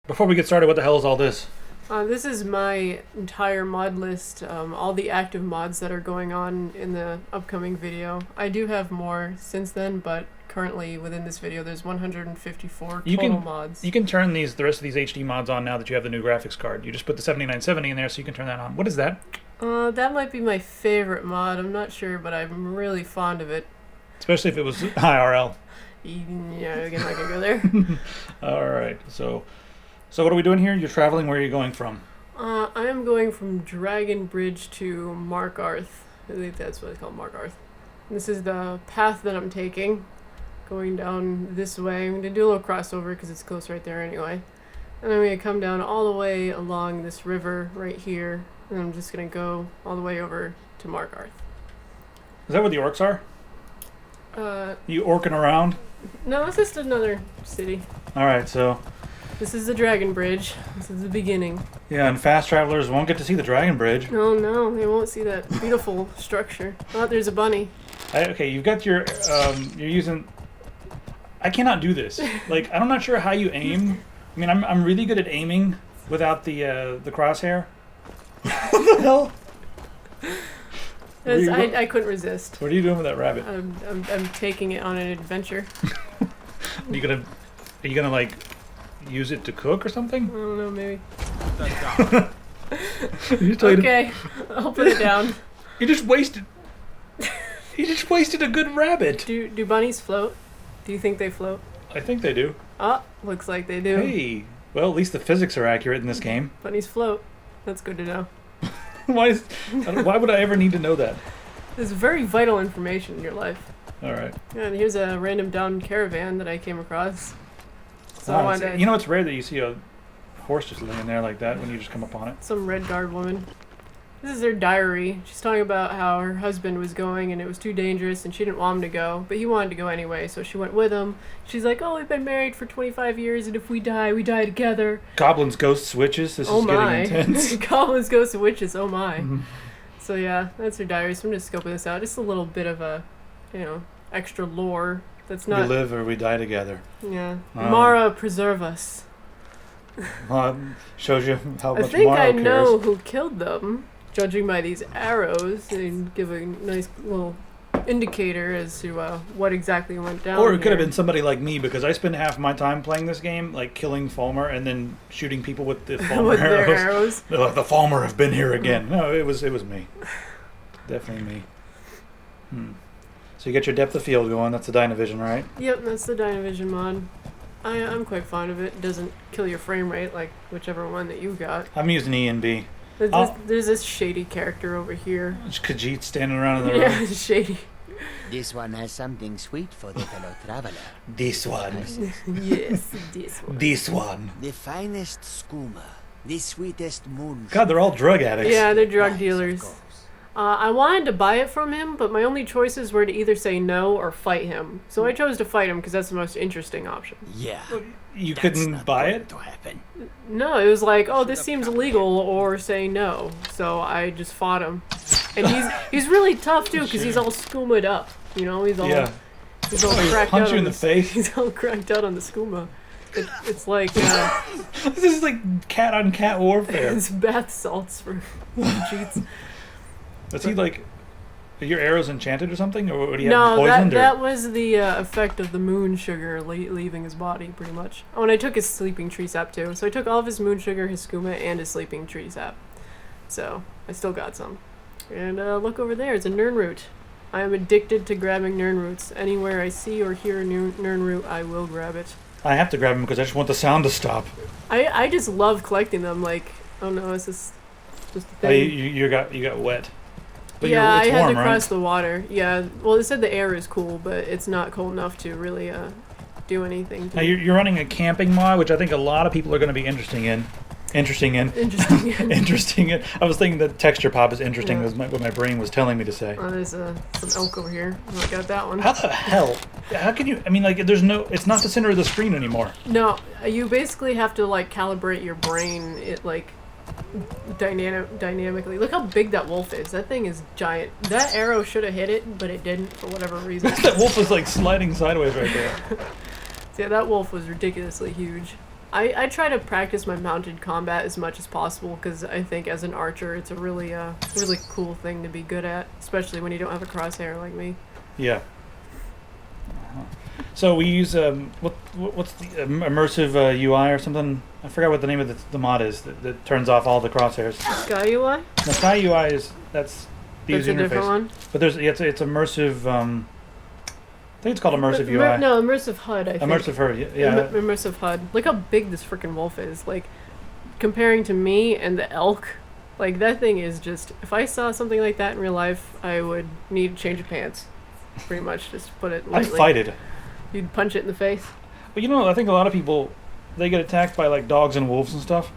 Before we get started, what the hell is all this? This is my entire mod list, all the active mods that are going on in the upcoming video. I do have more since then, but currently within this video there's 154 total mods. You can turn the rest of these HD mods on now that you have the new graphics card. You just put the 7970 in there so you can turn that on. What is that? That might be my favorite mod. I'm not sure, but I'm really fond of it. Especially if it was IRL. Yeah, again, I can go there. Alright, so what are we doing here? You're traveling. Where are you going from? I am going from Dragon Bridge to Markarth. I think that's what it's called, Markarth. This is the path that I'm taking. Going down this way. I'm going to do a little crossover because it's close right there anyway. And I'm going to come down all the way along this river right here. And I'm just going to go all the way over to Markarth. Is that where the orcs are? You orking around? No, it's just another city. Alright, so... This is the Dragon Bridge. This is the beginning. Yeah, and fast travelers won't get to see the Dragon Bridge. No, they won't see that beautiful structure. Oh, there's a bunny. Okay, you've got your... you're using... I cannot do this. Like, I'm not sure how you aim. I mean, I'm really good at aiming without the crosshair. What the hell? I couldn't resist. What are you doing with that rabbit? I'm taking it on an adventure. Are you gonna like use it to cook or something? I don't know, maybe. Okay, I'll put it down. You just wasted a good rabbit. Do bunnies float? Do you think they float? I think they do. Ah, looks like they do. Hey, well, at least the physics are accurate in this game. Bunnies float. That's good to know. Why would I ever need to know that? This is very vital information in your life. All right. Yeah, and here's a random downed caravan that I came across. So Wow, you know, it's rare that you see a horse just laying there like that when you just come upon it. Some red guard woman. This is her diary. She's talking about how her husband was going and it was too dangerous and she didn't want him to go, but he wanted to go anyway, so she went with him. She's like, oh, we've been married for 25 years and if we die together. Goblins, ghosts, witches, this is getting intense. Goblins, ghosts, and witches, oh my. Mm-hmm. So yeah, that's her diary, so I'm just scoping this out. Just a little bit of a, extra lore that's not... We live or we die together. Yeah. Mara, preserve us. Well, shows you how much Mara cares. I think I know who killed them. Judging by these arrows, they give a nice little indicator as to what exactly went down. Or it could have been somebody like me, because I spend half my time playing this game, like killing Thalmor and then shooting people with the Thalmor with arrows. Their arrows. They're like, the Thalmor have been here again. No, it was me. Definitely me. So you get your depth of field going. That's the Dynavision, right? Yep, that's the Dynavision mod. I'm quite fond of it. It doesn't kill your frame rate like whichever one that you got. I'm using E and B. There's this shady character over here. It's Khajiit standing around in the room. Yeah, shady. This one has something sweet for the fellow traveler. This one. Yes, this one. This one. The finest skooma. The sweetest moon. God, they're all drug addicts. Yeah, they're drug dealers. I wanted to buy it from him, but my only choices were to either say no or fight him. So I chose to fight him because that's the most interesting option. Yeah. You couldn't buy it? To happen. No, it was like, oh, this seems illegal, or say no. So I just fought him. And he's really tough too, because he's all skooma'd up. You know, he's all cracked out. Punch you in the face. He's all cracked out on the skooma. It's like this is like cat on cat warfare. It's bath salts for cheats. Was he like, are your arrows enchanted or something, or would he have poisoned? No, that was the effect of the moon sugar leaving his body, pretty much. Oh, and I took his sleeping tree sap too. So I took all of his moon sugar, his skooma, and his sleeping tree sap. So I still got some. And look over there, it's a nern root. I am addicted to grabbing nern roots. Anywhere I see or hear a nern root, I will grab it. I have to grab them because I just want the sound to stop. I just love collecting them. Like, oh no, it's just a thing. You got wet. But yeah, it's I had warm, to cross right? the water. Yeah, well, it said the air is cool, but it's not cold enough to really do anything. Now you're running a camping mod, which I think a lot of people are going to be interesting in. I was thinking that texture pop is interesting. Was what my brain was telling me to say. There's some elk over here. I got that one. How the hell? How can you? I mean, like, there's no. It's not the center of the screen anymore. No, you basically have to like calibrate your brain. It like dynamically. Look how big that wolf is. That thing is giant. That arrow should have hit it, but it didn't for whatever reason. That wolf was like sliding sideways right there. Yeah, that wolf was ridiculously huge. I try to practice my mounted combat as much as possible because I think as an archer it's a really cool thing to be good at, especially when you don't have a crosshair like me. Yeah. So we use what's the immersive UI or something? I forgot what the name of the mod is that turns off all the crosshairs. Sky UI? The Sky UI is that's the That's user a interface. different one? But it's immersive. I think it's called immersive UI. No, immersive HUD. I think. Immersive HUD. Yeah. Immersive HUD. Look how big this freaking wolf is. Like, comparing to me and the elk, like that thing is just. If I saw something like that in real life, I would need to change of pants. Pretty much, just to put it lightly. I'd fight it. You'd punch it in the face. But I think a lot of people, they get attacked by like dogs and wolves and stuff.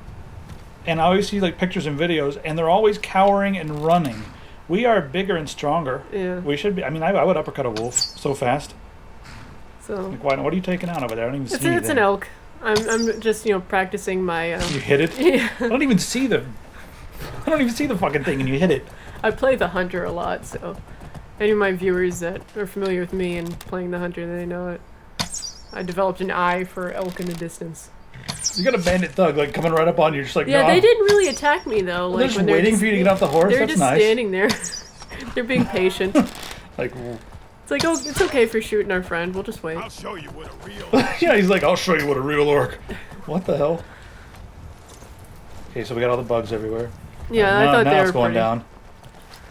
And I always see like pictures and videos, and they're always cowering and running. We are bigger and stronger. Yeah. We should be. I mean, I would uppercut a wolf so fast. So. Like, why? What are you taking out over there? I don't even see anything. It's an elk. I'm just practicing my. You hit it. Yeah. I don't even see the fucking thing, and you hit it. I play the hunter a lot, so any of my viewers that are familiar with me and playing the hunter, they know it. I developed an eye for elk in the distance. You got a bandit thug like coming right up on you, just like yeah. no. They didn't really attack me though. Like, they're just waiting for you to get off the horse. They're That's just nice. standing there. They're being patient. Like. It's like, oh, it's okay for shooting our friend. We'll just wait. I'll show you what a real. Yeah, he's like, I'll show you what a real orc. What the hell? Okay, so we got all the bugs everywhere. Yeah, I now, thought now they it's were going pretty. down.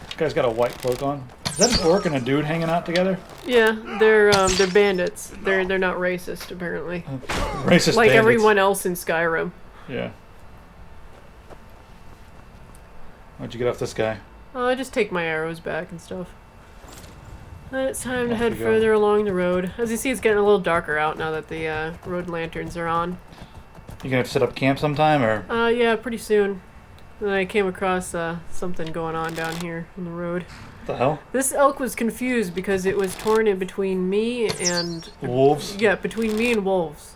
This guy's got a white cloak on. Is that an orc and a dude hanging out together? Yeah, they're bandits. They're not racist apparently. Racist like bandits. everyone else in Skyrim. Yeah. How'd you get off this guy? Oh, I just take my arrows back and stuff. Then it's time to Off head you go. further along the road. As you see, it's getting a little darker out now that the road lanterns are on. You gonna have to set up camp sometime, or? Yeah, pretty soon. Then I came across something going on down here on the road. What the hell? This elk was confused because it was torn in between me and... Wolves? Yeah, between me and wolves.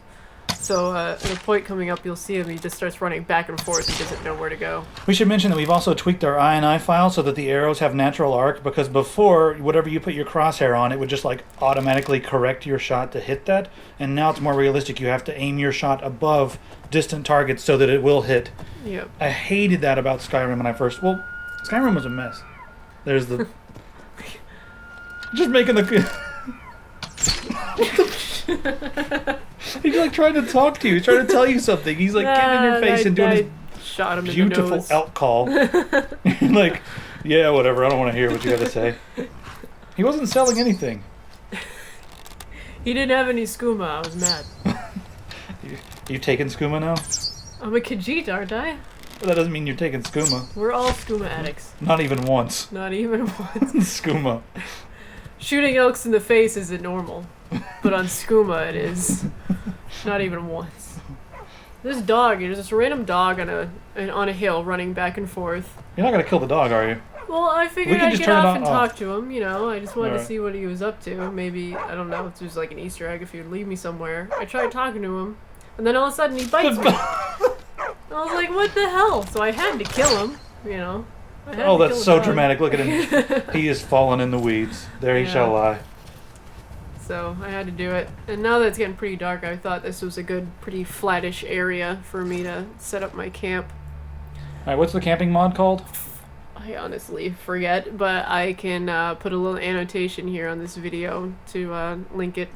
So at a point coming up, you'll see him. He just starts running back and forth. He doesn't know where to go. We should mention that we've also tweaked our INI file so that the arrows have natural arc, because before, whatever you put your crosshair on, it would just like automatically correct your shot to hit that. And now it's more realistic. You have to aim your shot above distant targets so that it will hit. Yep. I hated that about Skyrim when I first... Well, Skyrim was a mess. There's the... just making the... He's like trying to talk to you. He's trying to tell you something. He's like getting in your face and doing his shot him in the beautiful nose. elk call. You're like, yeah, whatever. I don't want to hear what you got to say. He wasn't selling anything. He didn't have any skooma. I was mad. You taking skooma now? I'm a Khajiit, aren't I? Well, that doesn't mean you're taking skooma. We're all skooma addicts. Not even once. Not even once. Skooma. Shooting elks in the face isn't normal, but on skooma it is. Not even once. This dog, there's this random dog on a hill running back and forth. You're not gonna kill the dog, are you? Well, I figured can I'd just get turn it off and off. talk to him, I just wanted to Alright. see what he was up to. Maybe, I don't know, if there's like an Easter egg if he would leave me somewhere. I tried talking to him, and then all of a sudden he bites me. I was like, what the hell? So I had to kill him, I had Oh, to that's kill so the dog. dramatic. Look at him. He is fallen in the weeds. There he Yeah. shall lie. So I had to do it. And now that it's getting pretty dark, I thought this was a good, pretty flattish area for me to set up my camp. Alright, what's the camping mod called? I honestly forget, but I can put a little annotation here on this video to link it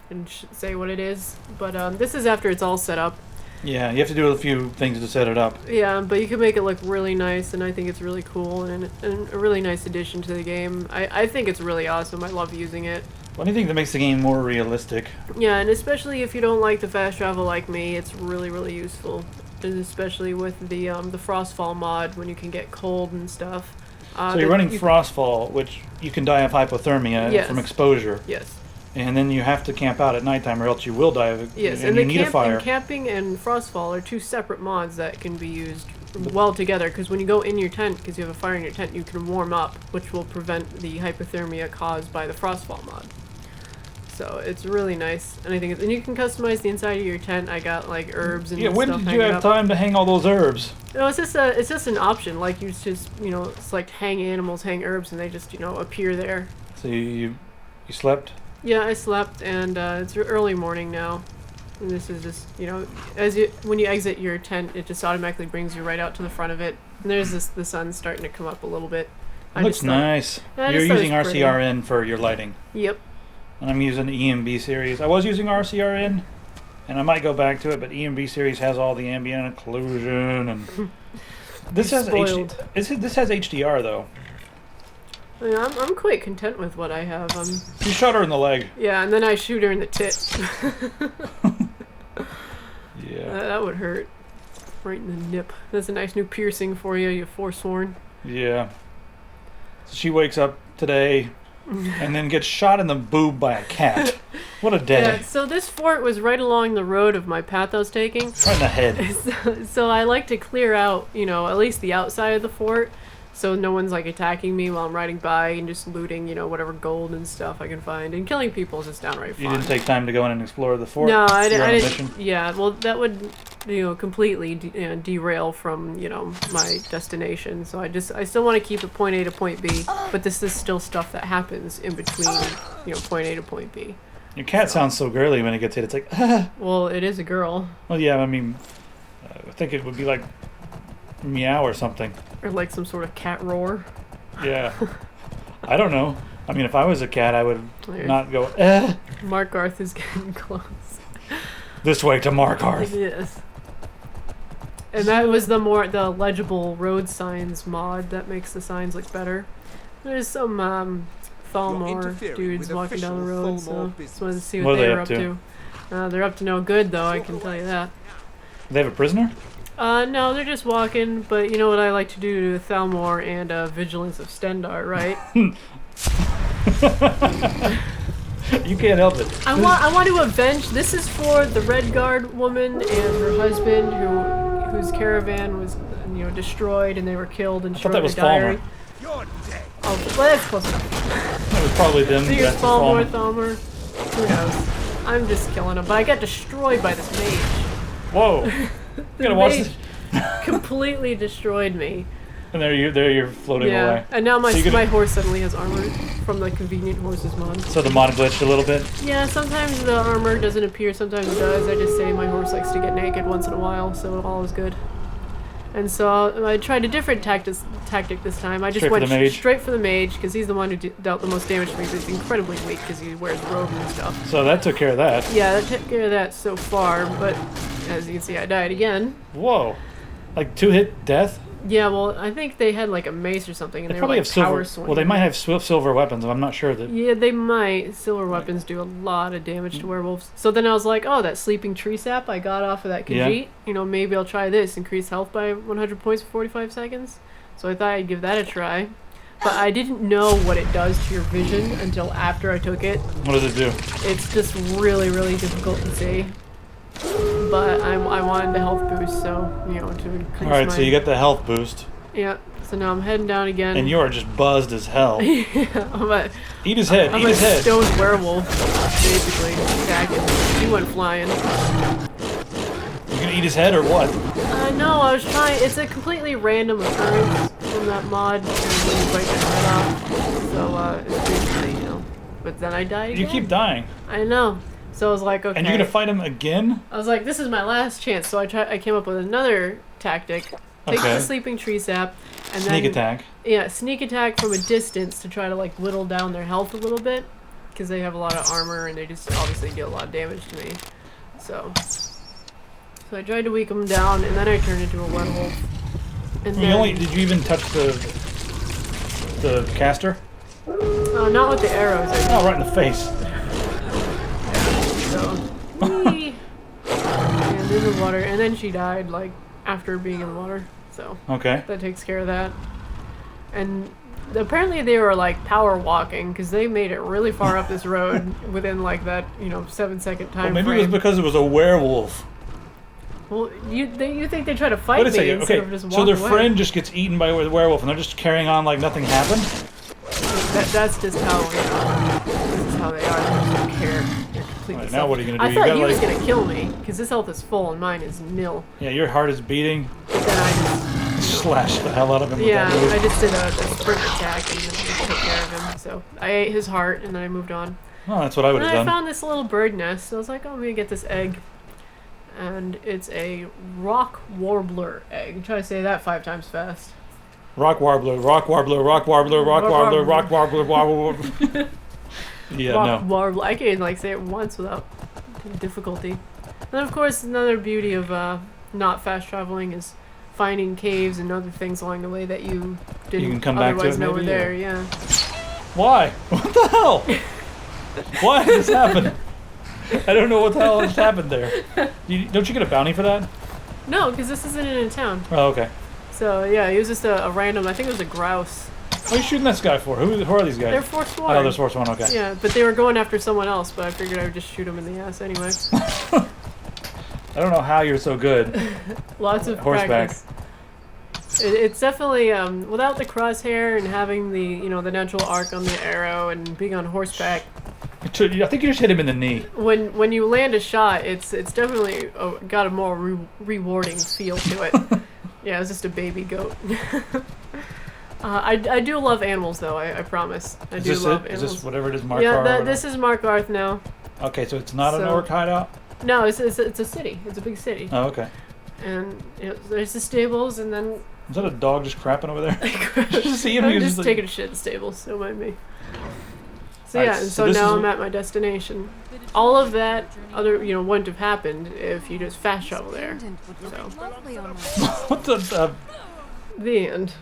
and say what it is. But this is after it's all set up. Yeah, you have to do a few things to set it up. Yeah, but you can make it look really nice, and I think it's really cool and a really nice addition to the game. I think it's really awesome. I love using it. Anything that makes the game more realistic. Yeah, and especially if you don't like the fast travel like me, it's really, really useful. And especially with the Frostfall mod, when you can get cold and stuff. So you're running Frostfall, which you can die of hypothermia Yes. from exposure. Yes. And then you have to camp out at nighttime or else you will die of Yes, and you need a and fire. camping and Frostfall are two separate mods that can be used well together, because when you go in your tent, because you have a fire in your tent, you can warm up, which will prevent the hypothermia caused by the Frostfall mod. So it's really nice, and I think and you can customize the inside of your tent. I got like herbs and Yeah, when stuff did you hanging have up. time to hang all those herbs? No, it's just an option. Like you just select hang animals, hang herbs, and they just appear there. So you slept? Yeah, I slept, and it's early morning now. And this is just, you know, when you exit your tent, it just automatically brings you right out to the front of it. And there's the sun starting to come up a little bit. It looks nice. You're using RCRN for your lighting. Yep. And I'm using the EMB series. I was using RCRN, and I might go back to it, but EMB series has all the ambient occlusion, and this has this has HDR though. Yeah, I'm quite content with what I have. You shot her in the leg. Yeah, and then I shoot her in the tit. Yeah. That would hurt. Right in the nip. That's a nice new piercing for you, you forsworn. Yeah. So she wakes up today and then gets shot in the boob by a cat. What a day. Yeah, so this fort was right along the road of my path I was taking. Right in the head. So I like to clear out, you know, at least the outside of the fort. So no one's like attacking me while I'm riding by and just looting, you know, whatever gold and stuff I can find. And killing people is just downright fun. You didn't take time to go in and explore the fort? No, I You're on a didn't. mission? Yeah, well, that would, you know, completely derail from, you know, my destination. So I still want to keep it point A to point B, but this is still stuff that happens in between, you know, point A to point B. Your cat sounds so girly when it gets hit. It's like, Well, it is a girl. Well, yeah, I mean, I think it would be like meow or something. Or like some sort of cat roar. Yeah. I don't know. I mean, if I was a cat, I would not go, Markarth is getting close. This way to Markarth. Yes. And that was the legible road signs mod that makes the signs look better. There's some Thalmor dudes walking down the road, so just wanted to see what they were up to. They're up to no good, though, I can tell you that. They have a prisoner? No, they're just walking, but you know what I like to do to Thalmor and Vigilance of Stendar, right? You can't help it. I want to avenge. This is for the Red Guard woman and her husband, whose caravan was, you know, destroyed and they were killed and showed their diary. You're dead. Oh, well, that's close enough. That was probably them. So you're Thalmor. Who knows? I'm just killing them, but I got destroyed by this mage. Whoa. You gotta watch this. Completely destroyed me. And there you're floating away. And now my horse suddenly has armor from the Convenient Horses mod. So the mod glitched a little bit? Yeah, sometimes the armor doesn't appear, sometimes it does. I just say my horse likes to get naked once in a while, so all is good. And so I tried a different tactic this time. I just went straight for the mage, because he's the one who dealt the most damage to me, because he's incredibly weak because he wears robe and stuff. So that took care of that. Yeah, that took care of that so far, but as you can see, I died again. Whoa. Like 2-hit death? Yeah, well, I think they had like a mace or something, and they probably were like have power silver. swinging. Well, they might have silver weapons. I'm not sure that. Yeah, they might. Silver weapons do a lot of damage to werewolves. So then I was like, oh, that sleeping tree sap I got off of that Khajiit. Yeah. You know, maybe I'll try this. Increase health by 100 points for 45 seconds. So I thought I'd give that a try. But I didn't know what it does to your vision until after I took it. What does it do? It's just really, really difficult to see. But I wanted the health boost, so, you know, to increase Alright, so you get the health boost. Yeah, so now I'm heading down again. And you are just buzzed as hell. Yeah, eat his head, I'm eat his head. stoned werewolf, basically. Attacking. He went flying. You gonna eat his head or what? No, I was trying. It's a completely random occurrence from that mod, and when you bite his head off. So, it's basically, you know. But then I died again. You keep dying. I know. So I was like, okay. And you're gonna fight him again? I was like, this is my last chance. So I came up with another tactic. Take the sleeping tree sap, and sneak attack. Yeah, sneak attack from a distance to try to like whittle down their health a little bit, because they have a lot of armor and they just obviously deal a lot of damage to me. So I tried to weaken them down, and then I turned into a werewolf. And then, did you even touch the caster? Not with the arrows. Oh, right in the face. And in the water, and then she died like after being in the water. So okay, that takes care of that. And apparently they were like power walking because they made it really far up this road within like that 7-second time. Well, maybe it was because it was a werewolf. Well, you think they try to fight me instead of just walk so their away. friend just gets eaten by the werewolf, and they're just carrying on like nothing happened. That's just how this is how they are. They just don't care. They're completely Right, now what are you gonna do? I thought he was like... gonna kill me because his health is full and mine is nil. Yeah, your heart is beating. But then I just slashed the hell out of him. Yeah, with that move. I just did a sprint attack and just took care of him. So I ate his heart and then I moved on. Oh, that's what I would have done. I found this little bird nest. So I was like, oh, I'm gonna get this egg. and it's a rock warbler egg. Try to say that 5 times fast. Rock warbler, rock warbler, rock warbler, rock warbler, rock warbler, warbler. Yeah, Rock no. warbler. I can't like say it once without difficulty. And of course, another beauty of not fast traveling is finding caves and other things along the way that you didn't can come back to otherwise it know were maybe, there. or- Yeah. Why? What the hell? Why did this happen? I don't know what the hell just happened there. Don't you get a bounty for that? No, because this isn't in a town. Oh, okay. So yeah, it was just a random. I think it was a grouse. What are you shooting this guy for? Who are these guys? They're forsworn. Oh, there's force one. Okay. Yeah, but they were going after someone else, but I figured I would just shoot them in the ass anyway. I don't know how you're so good. Lots of Horseback. practice. It's definitely without the crosshair and having the the natural arc on the arrow and being on horseback. I think you just hit him in the knee. When you land a shot, it's definitely got a more rewarding feel to it. Yeah, it was just a baby goat. I do love animals though. I promise. I do love animals. Is this whatever it is, Markarth? Yeah, this is Markarth now. Okay, so it's not an So- orc hideout? No, it's a city. It's a big city. Oh, okay. And there's the stables, and then Is that a dog just crapping over there? Just see him, I'm he was just just taking a shit in the stables. Don't mind me. So Alright, yeah, and so so this now is- I'm at my destination. All of that other wouldn't have happened if you just fast travel there. Pendant would look So. lovely on my What the? The end.